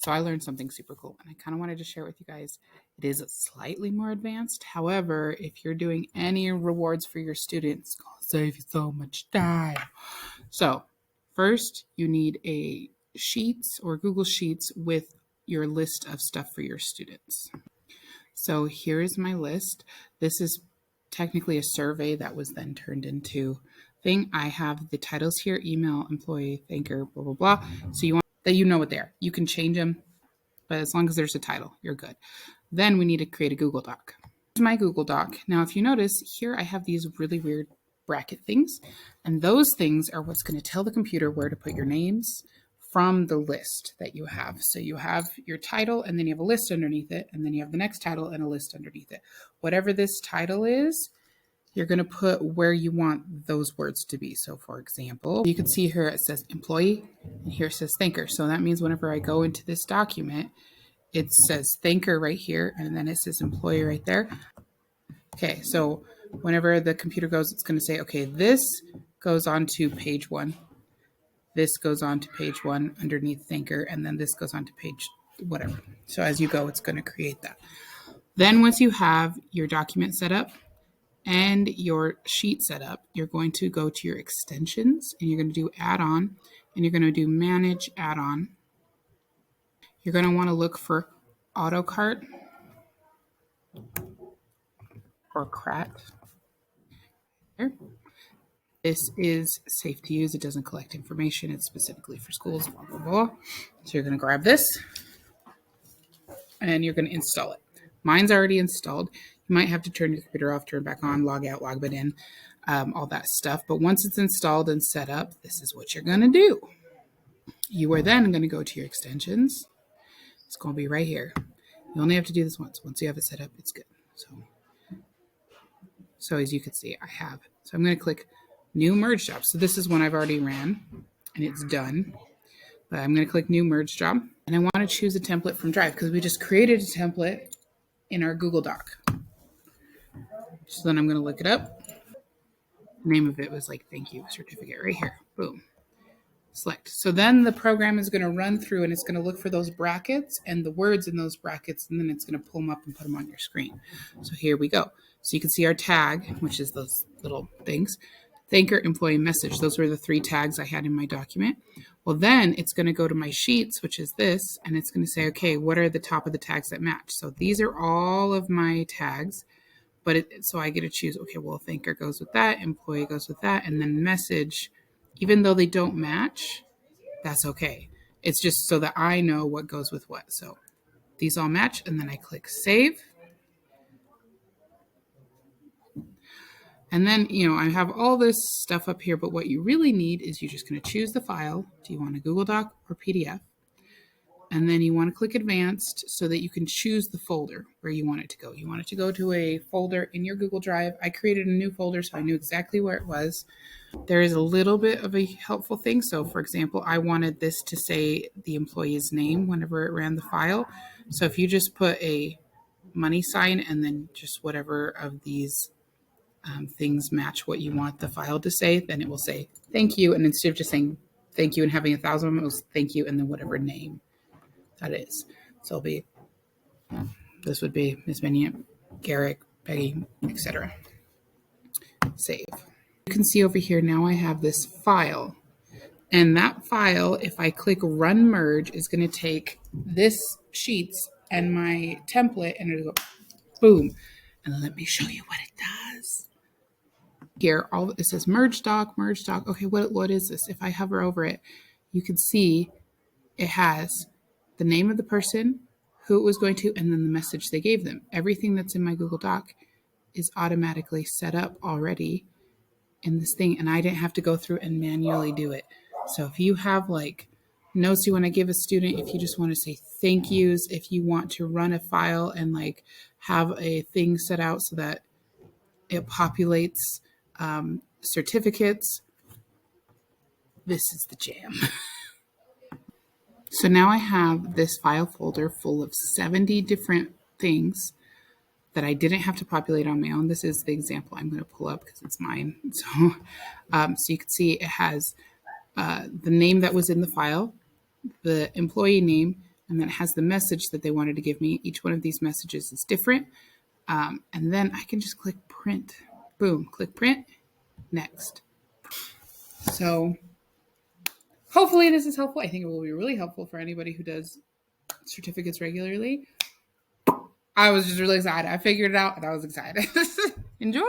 So I learned something super cool and I kind of wanted to share it with you guys. It is slightly more advanced. However, if you're doing any rewards for your students, it's going to save you so much time. So first, you need a Sheets or Google Sheets with your list of stuff for your students. So here is my list. This is technically a survey that was then turned into thing. I have the titles here: email, employee, thanker, blah, blah, blah. So you want that you know what they are. You can change them, but as long as there's a title, you're good. Then we need to create a Google Doc. Here's my Google Doc. Now, if you notice here, I have these really weird bracket things, and those things are what's going to tell the computer where to put your names from the list that you have. So you have your title, and then you have a list underneath it, and then you have the next title and a list underneath it. Whatever this title is, you're going to put where you want those words to be. So for example, you can see here it says employee, and here it says thanker. So that means whenever I go into this document, it says thanker right here, and then it says employee right there. Okay, so whenever the computer goes, it's going to say, okay, this goes on to page 1. This goes on to page 1 underneath thanker, and then this goes on to page whatever. So as you go, it's going to create that. Then once you have your document set up and your sheet set up, you're going to go to your extensions, and you're going to do add-on, and you're going to do manage add-on. You're going to want to look for Autocrat or CRAT. Here. This is safe to use. It doesn't collect information. It's specifically for schools, blah, blah, blah. So you're going to grab this and you're going to install it. Mine's already installed. You might have to turn your computer off, turn it back on, log out, log back in, all that stuff. But once it's installed and set up, this is what you're going to do. You are then going to go to your extensions. It's going to be right here. You only have to do this once. Once you have it set up, it's good. So as you can see, I have. So I'm going to click New Merge Job. So this is one I've already ran, and it's done. But I'm going to click New Merge Job, and I want to choose a template from Drive because we just created a template in our Google Doc. So then I'm going to look it up. The name of it was like thank you certificate right here. Boom. Select. So then the program is going to run through and it's going to look for those brackets and the words in those brackets, and then it's going to pull them up and put them on your screen. So here we go. So you can see our tag, which is those little things. Thanker, employee, message. Those were the 3 tags I had in my document. Well, then it's going to go to my sheets, which is this, and it's going to say, okay, what are the top of the tags that match? So these are all of my tags, but so I get to choose, okay, well, thanker goes with that, employee goes with that, and then message, even though they don't match, that's okay. It's just so that I know what goes with what. So these all match, and then I click save. And then, I have all this stuff up here, but what you really need is you're just going to choose the file. Do you want a Google Doc or PDF? And then you want to click advanced so that you can choose the folder where you want it to go. You want it to go to a folder in your Google Drive. I created a new folder, so I knew exactly where it was. There is a little bit of a helpful thing. So for example, I wanted this to say the employee's name whenever it ran the file. So if you just put a money sign and then just whatever of these things match what you want the file to say, then it will say thank you. And instead of just saying thank you and having 1,000 of them, it was thank you and then whatever name that is. So this would be Miss Minion, Garrick, Peggy, etc. Save. You can see over here now I have this file. And that file, if I click Run Merge, is going to take this sheets and my template and it'll go boom. And let me show you what it does. Here, it says Merge Doc, Merge Doc. Okay, what is this? If I hover over it, you can see it has the name of the person, who it was going to, and then the message they gave them. Everything that's in my Google Doc is automatically set up already in this thing, and I didn't have to go through and manually do it. So if you have like notes you want to give a student, if you just want to say thank yous, if you want to run a file and like have a thing set out so that it populates certificates, this is the jam. So now I have this file folder full of 70 different things that I didn't have to populate on my own. This is the example I'm going to pull up because it's mine. So you can see it has the name that was in the file, the employee name, And then it has the message that they wanted to give me. Each one of these messages is different. And then I can just click print. Boom, click print, next. So hopefully this is helpful. I think it will be really helpful for anybody who does certificates regularly. I was just really excited. I figured it out and I was excited. Enjoy.